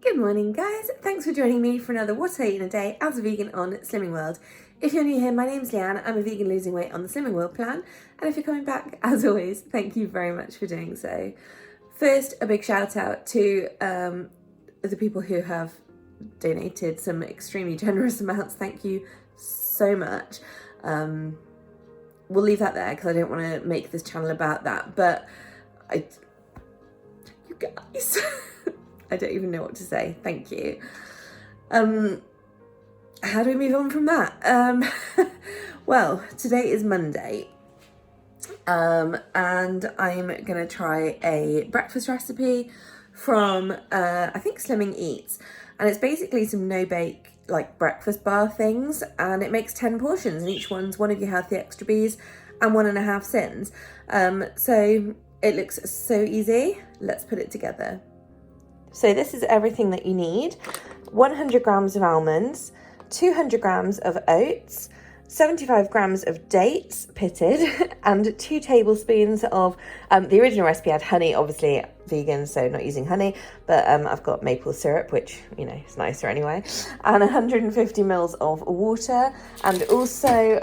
Good morning guys, thanks for joining me for another What I Eat in a Day as a vegan on Slimming World. If you're new here, my name's Leanne, I'm a vegan losing weight on the Slimming World plan, and if you're coming back, as always, thank you very much for doing so. First, a big shout out to the people who have donated some extremely generous amounts. Thank you so much. We'll leave that there because I don't want to make this channel about that, but you guys, I don't even know what to say. Thank you. How do we move on from that? Well, today is Monday, and I'm gonna try a breakfast recipe from I think Slimming Eats, and it's basically some no-bake like breakfast bar things, and it makes 10 portions, and each one's one of your healthy extra Bs and 1.5 sins. So it looks so easy. Let's put it together. So this is everything that you need: 100 grams of almonds, 200 grams of oats, 75 grams of dates pitted, and 2 tablespoons of, the original recipe had honey, obviously vegan, so not using honey, but I've got maple syrup, which, you know, is nicer anyway, and 150 mils of water, and also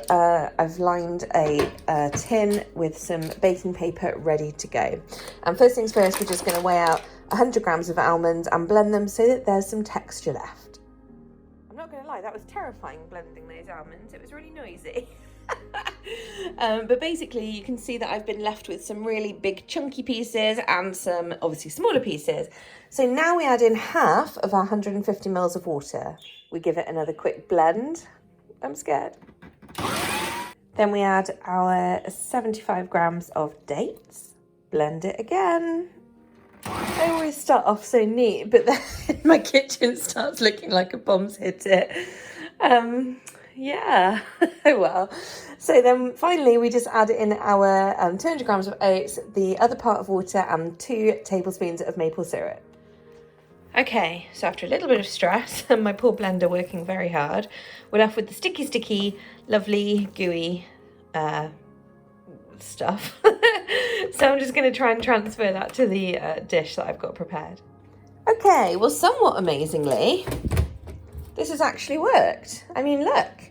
I've lined a tin with some baking paper ready to go. And first things first, we're just going to weigh out 100 grams of almonds and blend them so that there's some texture left. I'm not going to lie, that was terrifying blending those almonds. It was really noisy. But basically you can see that I've been left with some really big chunky pieces and some obviously smaller pieces. So now we add in half of our 150 mils of water. We give it another quick blend. I'm scared. Then we add our 75 grams of dates. Blend it again. I always start off so neat, but then my kitchen starts looking like a bomb's hit it. Yeah, well. So then finally we just add in our 200 grams of oats, the other part of water, and 2 tablespoons of maple syrup. Okay, so after a little bit of stress and my poor blender working very hard, we're left with the sticky, lovely, gooey stuff. So I'm just going to try and transfer that to the dish that I've got prepared. Okay, well, somewhat amazingly, this has actually worked. I mean, look,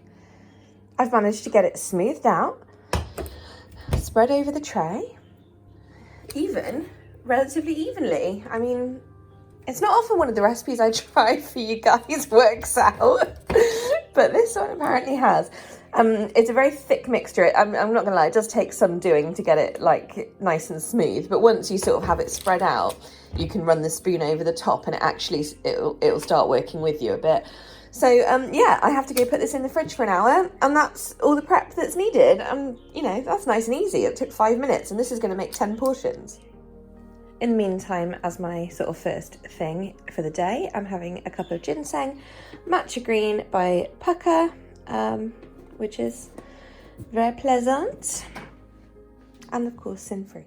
I've managed to get it smoothed out, spread over the tray, relatively evenly. I mean, it's not often one of the recipes I try for you guys works out, but this one apparently has. It's a very thick mixture. I'm not gonna lie, it does take some doing to get it like nice and smooth, but once you sort of have it spread out, you can run the spoon over the top and it'll start working with you a bit. So yeah, I have to go put this in the fridge for an hour, and that's all the prep that's needed. You know, that's nice and easy. It took 5 minutes, and this is going to make 10 portions. In the meantime, as my sort of first thing for the day, I'm having a cup of ginseng matcha green by Pukka, which is very pleasant, and of course sin-free.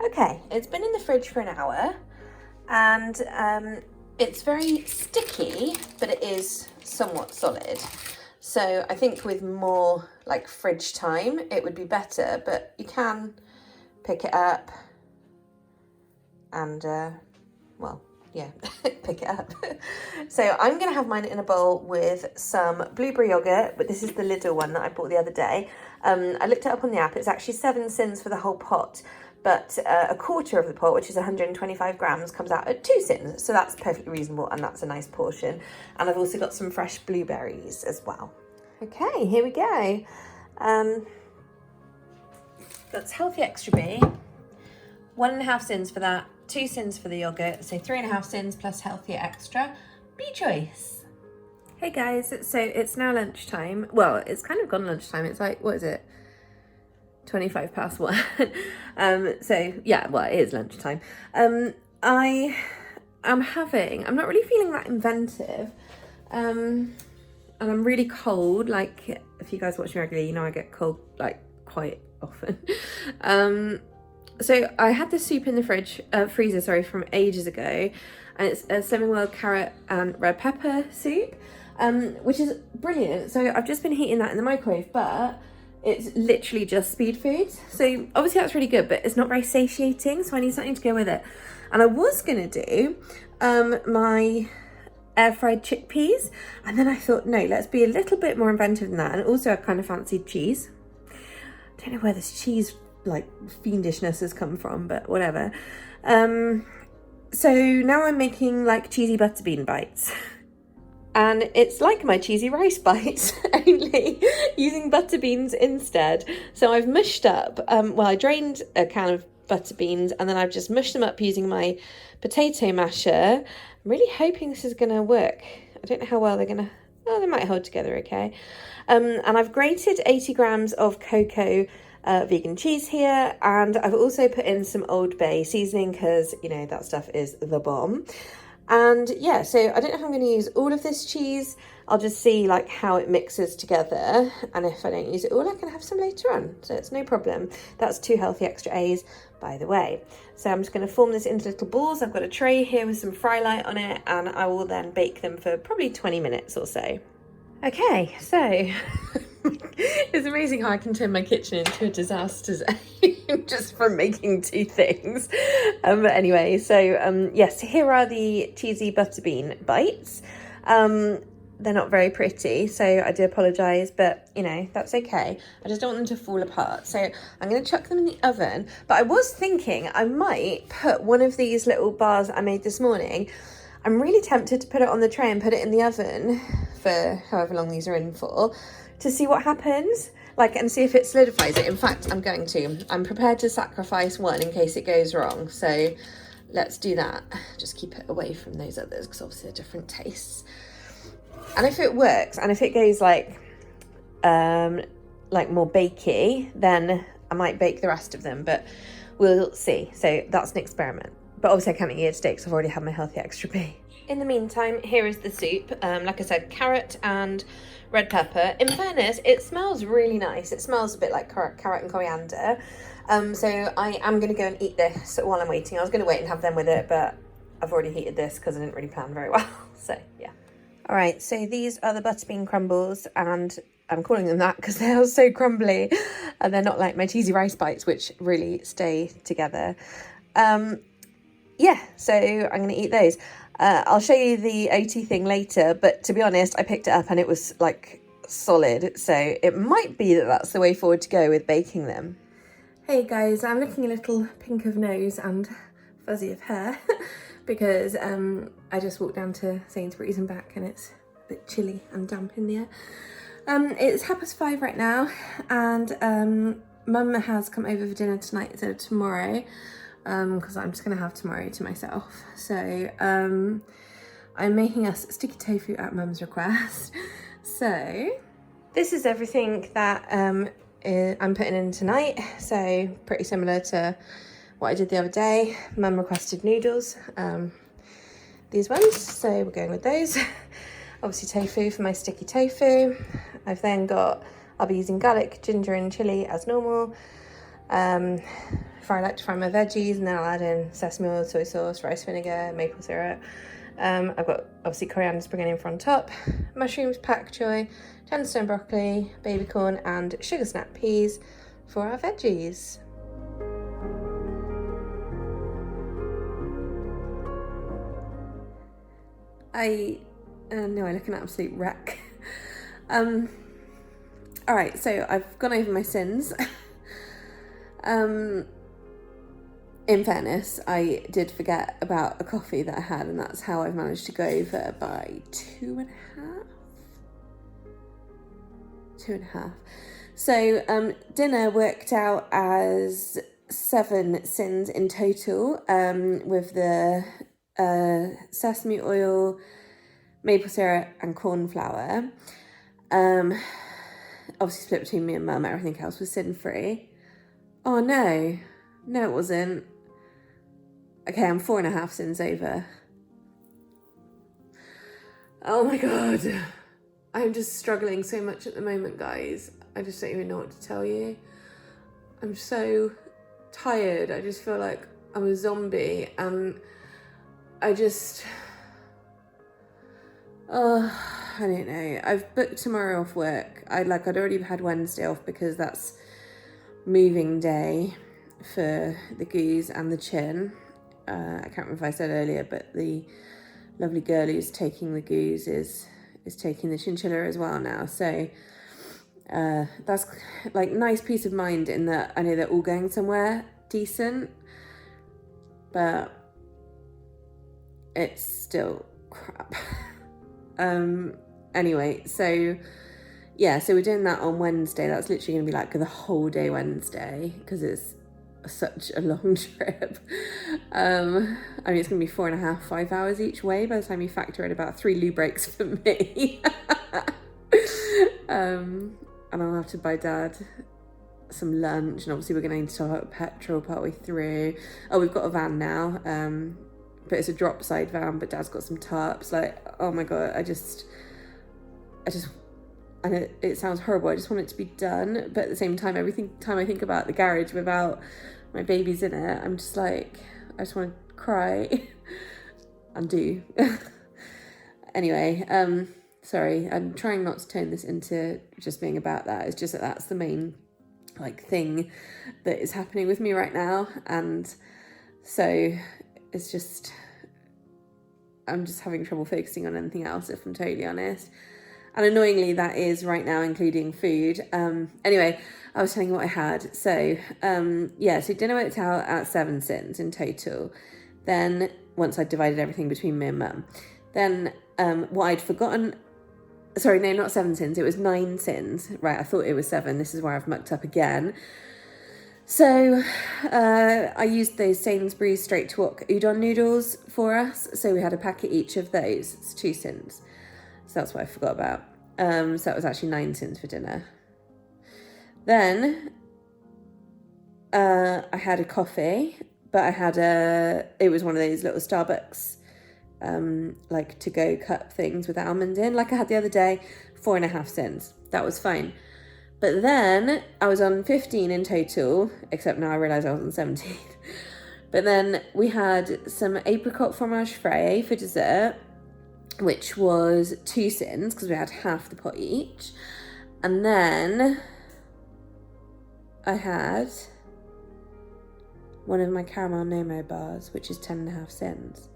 Okay, it's been in the fridge for an hour, and it's very sticky, but it is somewhat solid. So I think with more like fridge time, it would be better, but you can pick it up and, well, yeah, pick it up. So I'm going to have mine in a bowl with some blueberry yogurt, but this is the Lidl one that I bought the other day. I looked it up on the app. It's actually 7 sins for the whole pot, but a quarter of the pot, which is 125 grams, comes out at 2 sins. So that's perfectly reasonable, and that's a nice portion. And I've also got some fresh blueberries as well. Okay, here we go. That's healthy extra B. 1.5 sins for that, 2 sins for the yogurt, so 3.5 sins plus healthier extra. Be choice. Hey guys, so it's now lunchtime. Well, it's kind of gone lunchtime. It's like, what is it? 25 past 1. So yeah, well, it is lunchtime. I'm not really feeling that inventive. And I'm really cold. Like, if you guys watch me regularly, you know I get cold like quite often. So I had this soup in the freezer, from ages ago, and it's a Slimming World carrot and red pepper soup, which is brilliant. So I've just been heating that in the microwave, but it's literally just speed food. So obviously that's really good, but it's not very satiating, so I need something to go with it. And I was gonna do my air fried chickpeas, and then I thought, no, let's be a little bit more inventive than that. And also I kind of fancied cheese. I don't know where this cheese like fiendishness has come from, but whatever. So now I'm making like cheesy butter bean bites. And it's like my cheesy rice bites, only using butter beans instead. So I've mushed up, I drained a can of butter beans and then I've just mushed them up using my potato masher. I'm really hoping this is going to work. I don't know how well they're going to, they might hold together okay. And I've grated 80 grams of cocoa vegan cheese here, and I've also put in some Old Bay seasoning because, you know, that stuff is the bomb. And yeah, so I don't know if I'm going to use all of this cheese. I'll just see like how it mixes together, and if I don't use it all, I can have some later on, so it's no problem. That's 2 healthy extra A's, by the way. So I'm just going to form this into little balls. I've got a tray here with some fry light on it, and I will then bake them for probably 20 minutes or so. Okay, so it's amazing how I can turn my kitchen into a disaster zone just from making 2 things. But anyway, so yes, here are the cheesy butterbean bites. They're not very pretty, so I do apologise, but you know, that's okay. I just don't want them to fall apart. So I'm going to chuck them in the oven, but I was thinking I might put one of these little bars that I made this morning. I'm really tempted to put it on the tray and put it in the oven for however long these are in for, to see what happens, like, and see if it solidifies it. In fact, I'm going to. I'm prepared to sacrifice one in case it goes wrong. So let's do that. Just keep it away from those others because obviously they're different tastes. And if it works, and if it goes like more bakey, then I might bake the rest of them, but we'll see. So that's an experiment. But obviously I can't eat it today because I've already had my healthy extra B. In the meantime, here is the soup. Like I said, carrot and red pepper. In fairness, it smells really nice. It smells a bit like carrot and coriander. So I am going to go and eat this while I'm waiting. I was going to wait and have them with it, but I've already heated this because I didn't really plan very well. So yeah. All right, so these are the butterbean crumbles, and I'm calling them that because they are so crumbly, and they're not like my cheesy rice bites, which really stay together. Yeah, so I'm going to eat those. I'll show you the OT thing later, but to be honest, I picked it up and it was like solid, so it might be that that's the way forward to go with baking them. Hey guys, I'm looking a little pink of nose and fuzzy of hair because I just walked down to Sainsbury's and back, and it's a bit chilly and damp in the air. It's 5:30 right now, and Mum has come over for dinner tonight instead of tomorrow. Because I'm just going to have tomorrow to myself. So I'm making us sticky tofu at Mum's request. So this is everything that I'm putting in tonight. So pretty similar to what I did the other day. Mum requested noodles, these ones, so we're going with those. Obviously tofu for my sticky tofu. I've then got, I'll be using garlic, ginger and chilli as normal. I like to fry my veggies, and then I'll add in sesame oil, soy sauce, rice vinegar, maple syrup. I've got obviously coriander, spring onion on top, mushrooms, pak choy, tenderstone broccoli, baby corn and sugar snap peas for our veggies. I know I look an absolute wreck. Alright, so I've gone over my sins. In fairness, I did forget about a coffee that I had, and that's how I've managed to go over by 2.5. So dinner worked out as 7 sins in total, with the sesame oil, maple syrup and corn flour. Obviously split between me and Mum. Everything else was sin free. Oh no, it wasn't. Okay, I'm 4.5 sins over. Oh my god. I'm just struggling so much at the moment, guys. I just don't even know what to tell you. I'm so tired. I just feel like I'm a zombie, and I just... I don't know. I've booked tomorrow off work. I'd already had Wednesday off because that's moving day for the goose and the chin. I can't remember if I said earlier, but the lovely girl who's taking the goose is taking the chinchilla as well now. So that's like nice peace of mind in that I know they're all going somewhere decent, but it's still crap. Anyway, so yeah, so we're doing that on Wednesday. That's literally going to be like the whole day Wednesday because it's such a long trip. I mean, it's going to be 4.5, 5 hours each way by the time you factor in about 3 loo breaks for me. And I'll have to buy Dad some lunch, and obviously we're going to need to top up petrol partway through. Oh, we've got a van now, but it's a drop side van, but Dad's got some tarps. Like, oh my God, I just, and it sounds horrible, I just want it to be done, but at the same time, every time I think about the garage without my babies in it, I'm just like, I just want to cry and do. Anyway, sorry, I'm trying not to turn this into just being about that. It's just that that's the main like thing that is happening with me right now, and so it's just, I'm just having trouble focusing on anything else, if I'm totally honest. And annoyingly, that is right now including food. Anyway, I was telling you what I had. So, yeah, so dinner worked out at 7 sins in total. Then, once I'd divided everything between me and Mum. Then, what I'd forgotten... Sorry, no, not 7 sins. It was 9 sins. Right, I thought it was 7. This is where I've mucked up again. So, I used those Sainsbury's straight to wok udon noodles for us. So we had a packet each of those. It's 2 sins. So that's what I forgot about. So that was actually 9 sins for dinner. Then I had a coffee, but I had it was one of those little Starbucks like to-go cup things with almond in, like I had the other day, 4.5 sins. That was fine. But then I was on 15 in total, except now I realise I was on 17. But then we had some apricot fromage frais for dessert, which was 2 sins because we had half the pot each. And then I had one of my caramel Nomo bars, which is 10.5 sins.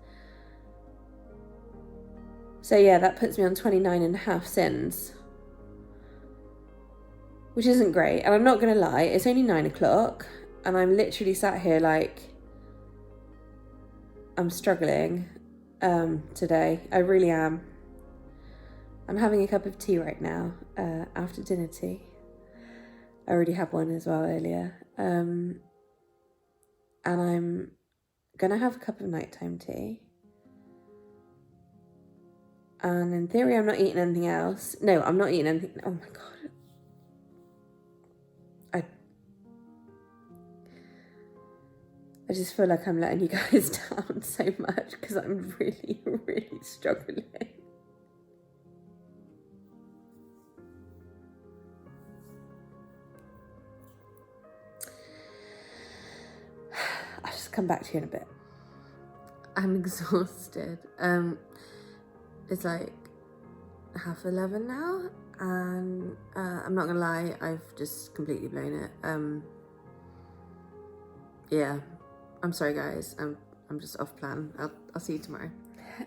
So yeah, that puts me on 29.5 sins, which isn't great. And I'm not going to lie, it's only 9 o'clock and I'm literally sat here like I'm struggling today. I really am. I'm having a cup of tea right now, after dinner tea. I already had one as well earlier. And I'm gonna have a cup of nighttime tea. And in theory, I'm not eating anything else. No, I'm not eating anything. Oh my God. I just feel like I'm letting you guys down so much because I'm really, really struggling. I'll just come back to you in a bit. I'm exhausted. It's like 11:30 now, and I'm not gonna lie, I've just completely blown it. Yeah. I'm sorry guys, I'm just off plan. I'll see you tomorrow.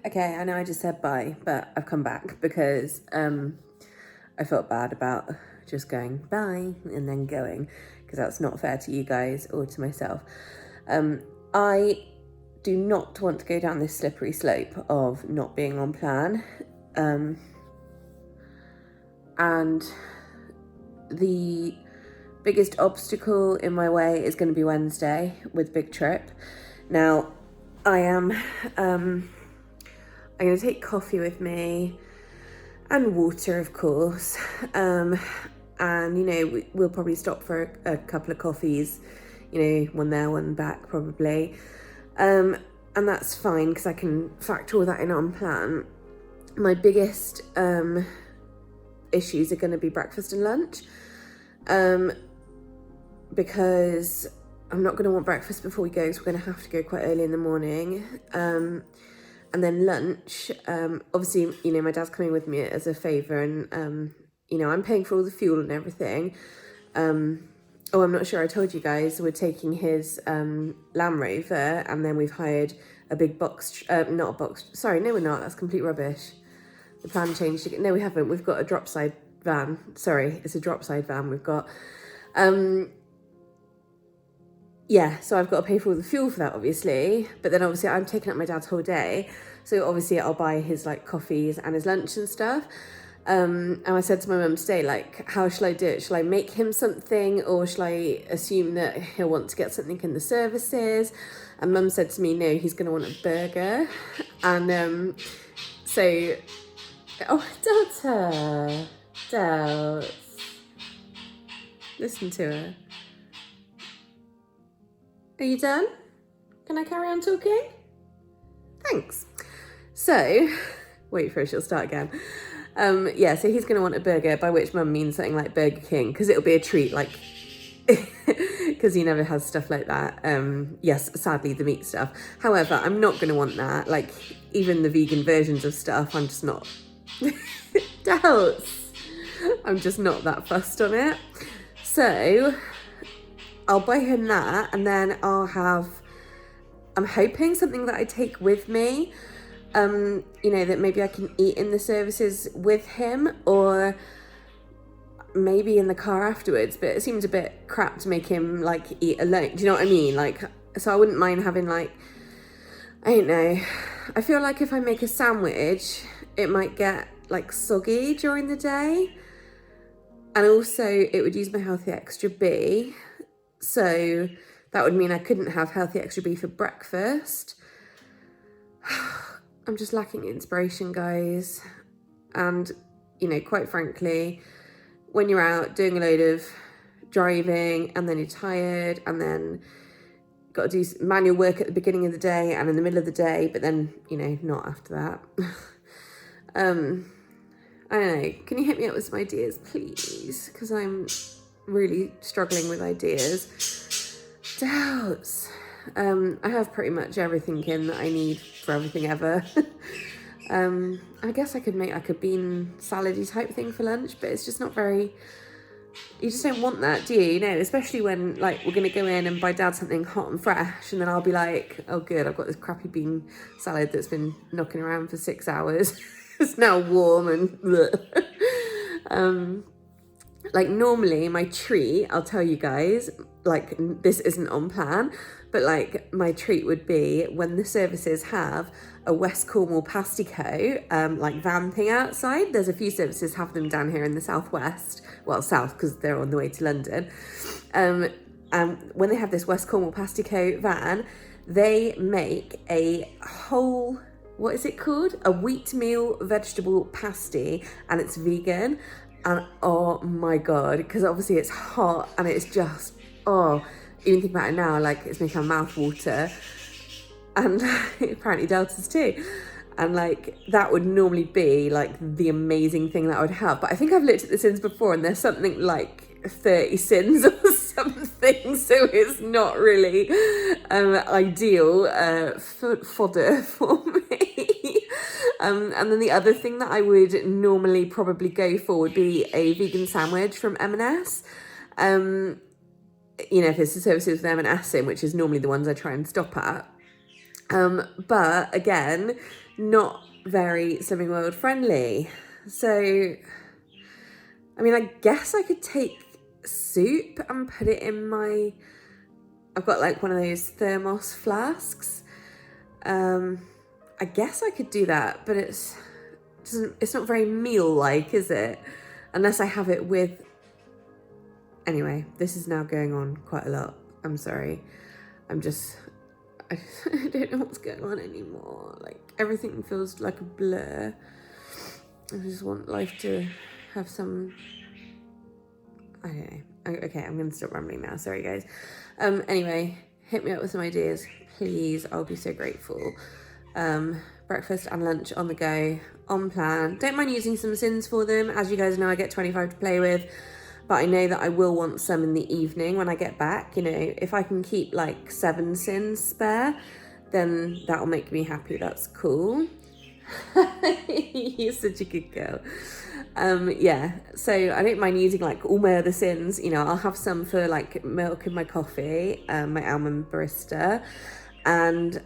Okay, I know I just said bye, but I've come back because I felt bad about just going bye and then going, because that's not fair to you guys or to myself. I do not want to go down this slippery slope of not being on plan. And the biggest obstacle in my way is going to be Wednesday with Big Trip. Now, I am I'm going to take coffee with me and water, of course. And, you know, we'll probably stop for a couple of coffees, you know, one there, one back, probably. And that's fine because I can factor all that in on plan. My biggest issues are going to be breakfast and lunch. Because I'm not going to want breakfast before we go, so we're going to have to go quite early in the morning. And then lunch, obviously, you know, my dad's coming with me as a favour, and, you know, I'm paying for all the fuel and everything. Oh, I'm not sure I told you guys, we're taking his Land Rover, and then we've hired a big box, not a box, sorry, no we're not, that's complete rubbish. The plan changed again. No, we haven't. We've got a drop side van. Sorry, it's a drop side van we've got. Yeah, so I've got to pay for all the fuel for that, obviously. But then obviously I'm taking up my dad's whole day. So obviously I'll buy his like coffees and his lunch and stuff. And I said to my mum today, like, how shall I do it? Shall I make him something, or shall I assume that he'll want to get something in the services? And mum said to me, no, he's going to want a burger. And so, oh, Delta, Delta, listen to her. Are you done? Can I carry on talking? Thanks. So, wait for her, she'll start again. Yeah, so he's going to want a burger, by which mum means something like Burger King, because it'll be a treat, like, because he never has stuff like that. Yes, sadly, the meat stuff. However, I'm not going to want that. Like, even the vegan versions of stuff, I'm just not. Doubts. I'm just not that fussed on it. So, I'll buy him that, and then I'll have, I'm hoping something that I take with me. You know, that maybe I can eat in the services with him, or maybe in the car afterwards, but it seems a bit crap to make him like eat alone. Do you know what I mean? Like, so I wouldn't mind having like, I don't know. I feel like if I make a sandwich, it might get like soggy during the day. And also it would use my Healthy Extra B. So that would mean I couldn't have Healthy Extra B for breakfast. I'm just lacking inspiration, guys. And, you know, quite frankly, when you're out doing a load of driving and then you're tired and then got to do manual work at the beginning of the day and in the middle of the day, but then, you know, not after that. I don't know. Can you hit me up with some ideas, please? Because I'm really struggling with ideas. Doubts. I have pretty much everything in that I need for everything ever. I guess I could make like a bean salad-y type thing for lunch, but it's just not very, you just don't want that, do you? You know, especially when like we're going to go in and buy dad something hot and fresh, and then I'll be like, oh good, I've got this crappy bean salad that's been knocking around for 6 hours. It's now warm and like normally my treat, I'll tell you guys, like this isn't on plan, but like my treat would be when the services have a West Cornwall pastico, like van thing outside. There's a few services have them down here in the southwest, well south because they're on the way to London. And when they have this West Cornwall pastico van, they make a whole, what is it called? A wheatmeal vegetable pasty, and it's vegan. And oh my God, because obviously it's hot and it's just, oh, even think about it now, like it's making my mouth water. And apparently Delta's too. And like that would normally be like the amazing thing that I would have. But I think I've looked at the sins before and there's something like 30 sins or something. So it's not really ideal fodder for me. And then the other thing that I would normally probably go for would be a vegan sandwich from M&S. You know, if it's the services with M&S in, which is normally the ones I try and stop at. But again, not very Slimming World friendly. So, I mean, I guess I could take soup and put it in my, I've got like one of those thermos flasks. I guess I could do that, but it's not very meal-like, is it? Unless I have it with, anyway, this is now going on quite a lot. I'm sorry. I don't know what's going on anymore. Like everything feels like a blur. I just want life to have some, I don't know. Okay, I'm going to stop rambling now. Sorry, guys. Anyway, hit me up with some ideas, please. I'll be so grateful. Breakfast and lunch on the go, on plan. Don't mind using some sins for them. As you guys know, I get 25 to play with, but I know that I will want some in the evening when I get back. You know, if I can keep like 7 sins spare, then that'll make me happy. That's cool. You're such a good girl. Yeah, so I don't mind using like all my other sins. You know, I'll have some for like milk in my coffee, my almond barista, and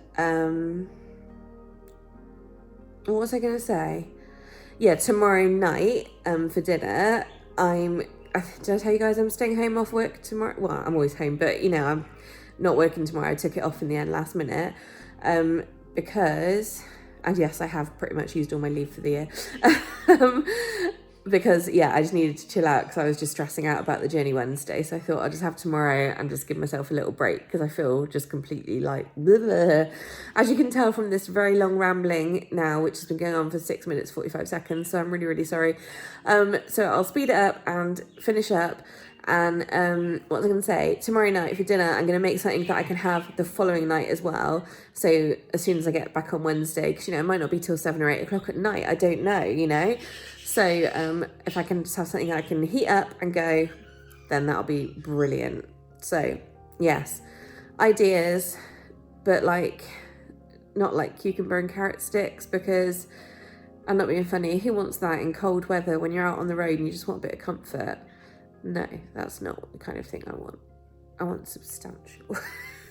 what was I going to say? Yeah, tomorrow night for dinner, did I tell you guys I'm staying home off work tomorrow? Well, I'm always home, but you know, I'm not working tomorrow. I took it off in the end last minute because, and yes, I have pretty much used all my leave for the year. Because yeah, I just needed to chill out because I was just stressing out about the journey Wednesday. So I thought I'll just have tomorrow and just give myself a little break because I feel just completely like blah, blah. As you can tell from this very long rambling now, which has been going on for 6 minutes 45 seconds. So I'm really, really sorry. So I'll speed it up and finish up. And what was I going to say? Tomorrow night for dinner, I'm going to make something that I can have the following night as well. So as soon as I get back on Wednesday, because, you know, it might not be till 7 or 8 o'clock at night. I don't know, you know. So if I can just have something I can heat up and go, then that'll be brilliant. So yes, ideas, but like not like cucumber and carrot sticks, because I'm not being funny. Who wants that in cold weather when you're out on the road and you just want a bit of comfort? No, that's not the kind of thing I want. I want substantial.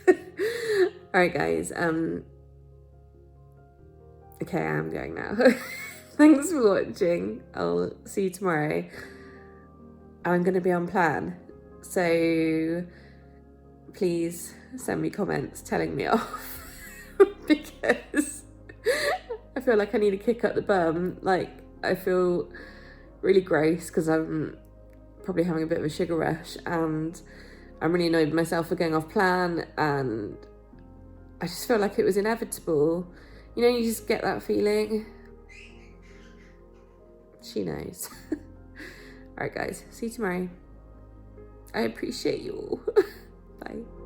All right, guys. Okay, I am going now. Thanks for watching. I'll see you tomorrow. I'm going to be on plan. So please send me comments telling me off because I feel like I need a kick up the bum. Like, I feel really gross because I'm probably having a bit of a sugar rush and I'm really annoyed with myself for going off plan, and I just feel like it was inevitable. You know, you just get that feeling. She knows. All right, guys. See you tomorrow. I appreciate you all. Bye.